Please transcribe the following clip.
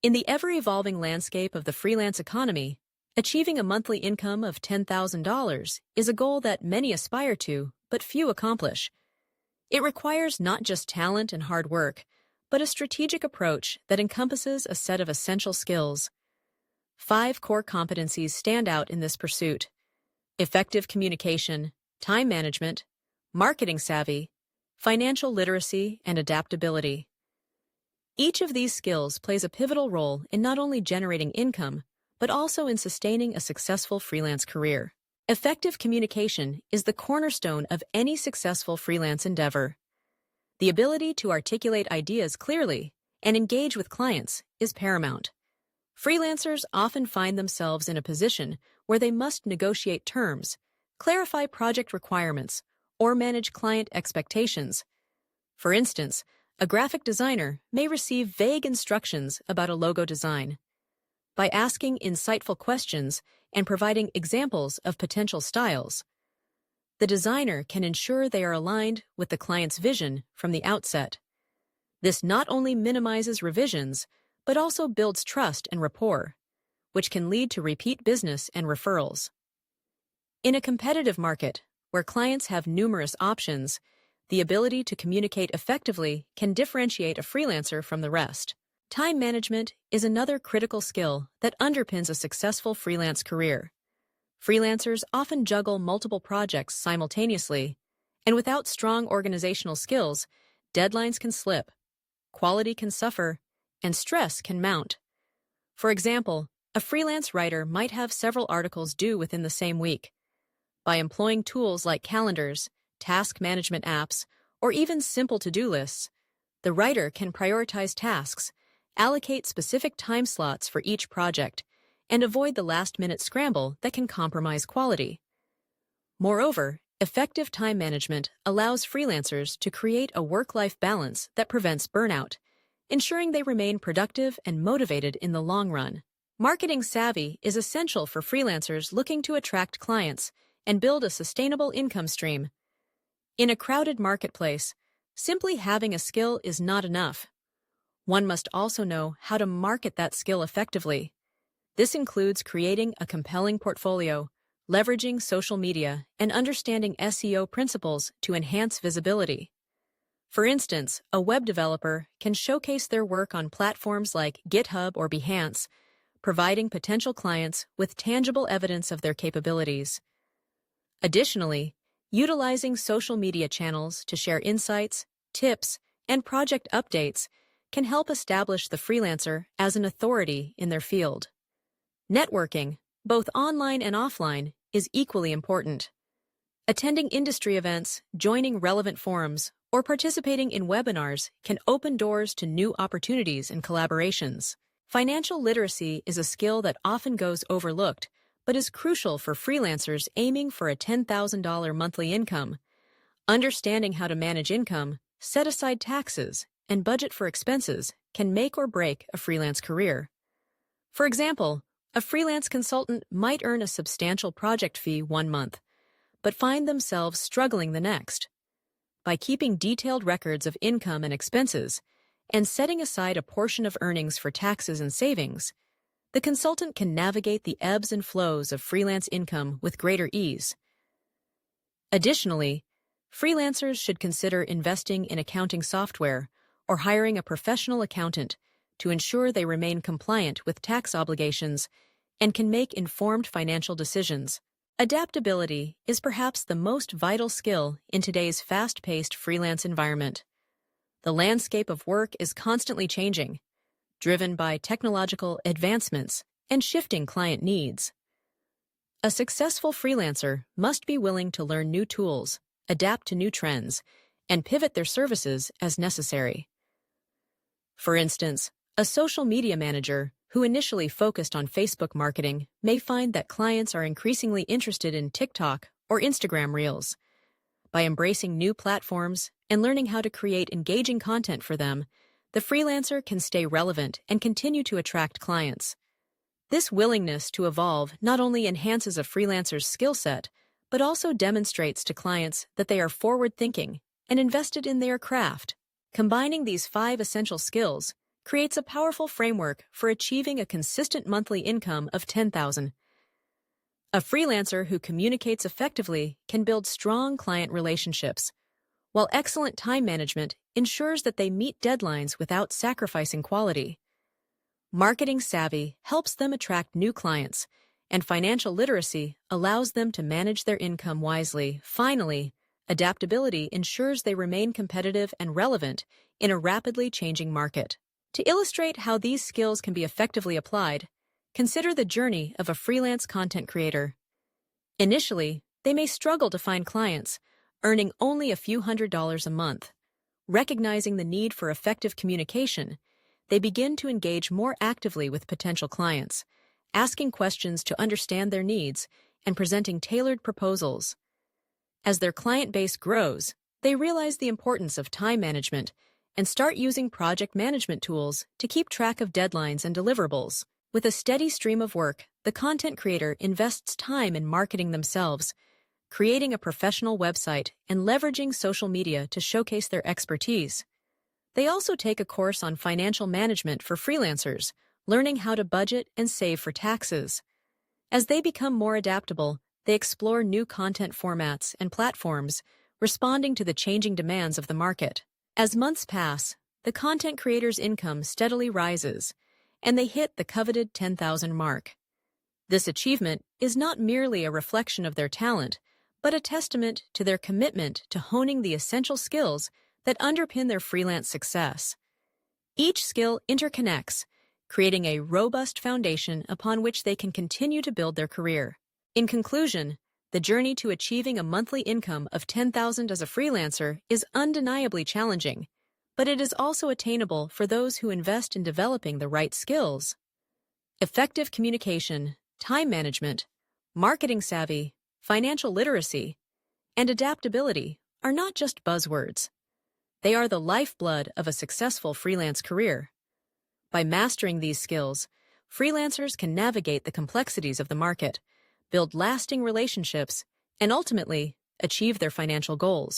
In the ever-evolving landscape of the freelance economy, achieving a monthly income of $10,000 is a goal that many aspire to, but few accomplish. It requires not just talent and hard work, but a strategic approach that encompasses a set of essential skills. 5 core competencies stand out in this pursuit: effective communication, time management, marketing savvy, financial literacy, and adaptability. Each of these skills plays a pivotal role in not only generating income, but also in sustaining a successful freelance career. Effective communication is the cornerstone of any successful freelance endeavor. The ability to articulate ideas clearly and engage with clients is paramount. Freelancers often find themselves in a position where they must negotiate terms, clarify project requirements, or manage client expectations. For instance, a graphic designer may receive vague instructions about a logo design. By asking insightful questions and providing examples of potential styles, the designer can ensure they are aligned with the client's vision from the outset. This not only minimizes revisions, but also builds trust and rapport, which can lead to repeat business and referrals. In a competitive market, where clients have numerous options, the ability to communicate effectively can differentiate a freelancer from the rest. Time management is another critical skill that underpins a successful freelance career. Freelancers often juggle multiple projects simultaneously, and without strong organizational skills, deadlines can slip, quality can suffer, and stress can mount. For example, a freelance writer might have several articles due within the same week. By employing tools like calendars, task management apps, or even simple to-do lists, the writer can prioritize tasks, allocate specific time slots for each project, and avoid the last-minute scramble that can compromise quality. Moreover, effective time management allows freelancers to create a work-life balance that prevents burnout, ensuring they remain productive and motivated in the long run. Marketing savvy is essential for freelancers looking to attract clients and build a sustainable income stream. In a crowded marketplace, simply having a skill is not enough. One must also know how to market that skill effectively. This includes creating a compelling portfolio, leveraging social media, and understanding SEO principles to enhance visibility. For instance, a web developer can showcase their work on platforms like GitHub or Behance, providing potential clients with tangible evidence of their capabilities. Additionally, utilizing social media channels to share insights, tips, and project updates can help establish the freelancer as an authority in their field. Networking, both online and offline, is equally important. Attending industry events, joining relevant forums, or participating in webinars can open doors to new opportunities and collaborations. Financial literacy is a skill that often goes overlooked, but is crucial for freelancers aiming for a $10,000 monthly income. Understanding how to manage income, set aside taxes, and budget for expenses can make or break a freelance career. For example, a freelance consultant might earn a substantial project fee one month, but find themselves struggling the next. By keeping detailed records of income and expenses, and setting aside a portion of earnings for taxes and savings, the consultant can navigate the ebbs and flows of freelance income with greater ease. Additionally, freelancers should consider investing in accounting software or hiring a professional accountant to ensure they remain compliant with tax obligations and can make informed financial decisions. Adaptability is perhaps the most vital skill in today's fast-paced freelance environment. The landscape of work is constantly changing, driven by technological advancements and shifting client needs. A successful freelancer must be willing to learn new tools, adapt to new trends, and pivot their services as necessary. For instance, a social media manager who initially focused on Facebook marketing may find that clients are increasingly interested in TikTok or Instagram Reels. By embracing new platforms and learning how to create engaging content for them, the freelancer can stay relevant and continue to attract clients. This willingness to evolve not only enhances a freelancer's skill set, but also demonstrates to clients that they are forward-thinking and invested in their craft. Combining these 5 essential skills creates a powerful framework for achieving a consistent monthly income of $10,000. A freelancer who communicates effectively can build strong client relationships, while excellent time management ensures that they meet deadlines without sacrificing quality. Marketing savvy helps them attract new clients, and financial literacy allows them to manage their income wisely. Finally, adaptability ensures they remain competitive and relevant in a rapidly changing market. To illustrate how these skills can be effectively applied, consider the journey of a freelance content creator. Initially, they may struggle to find clients, earning only a few $100s a month. Recognizing the need for effective communication, they begin to engage more actively with potential clients, asking questions to understand their needs and presenting tailored proposals. As their client base grows, they realize the importance of time management and start using project management tools to keep track of deadlines and deliverables. With a steady stream of work, the content creator invests time in marketing themselves, creating a professional website and leveraging social media to showcase their expertise. They also take a course on financial management for freelancers, learning how to budget and save for taxes. As they become more adaptable, they explore new content formats and platforms, responding to the changing demands of the market. As months pass, the content creator's income steadily rises, and they hit the coveted $10,000 mark. This achievement is not merely a reflection of their talent, but a testament to their commitment to honing the essential skills that underpin their freelance success. Each skill interconnects, creating a robust foundation upon which they can continue to build their career. In conclusion, the journey to achieving a monthly income of $10,000 as a freelancer is undeniably challenging, but it is also attainable for those who invest in developing the right skills. Effective communication, time management, marketing savvy, financial literacy, and adaptability are not just buzzwords. They are the lifeblood of a successful freelance career. By mastering these skills, freelancers can navigate the complexities of the market, build lasting relationships, and ultimately achieve their financial goals.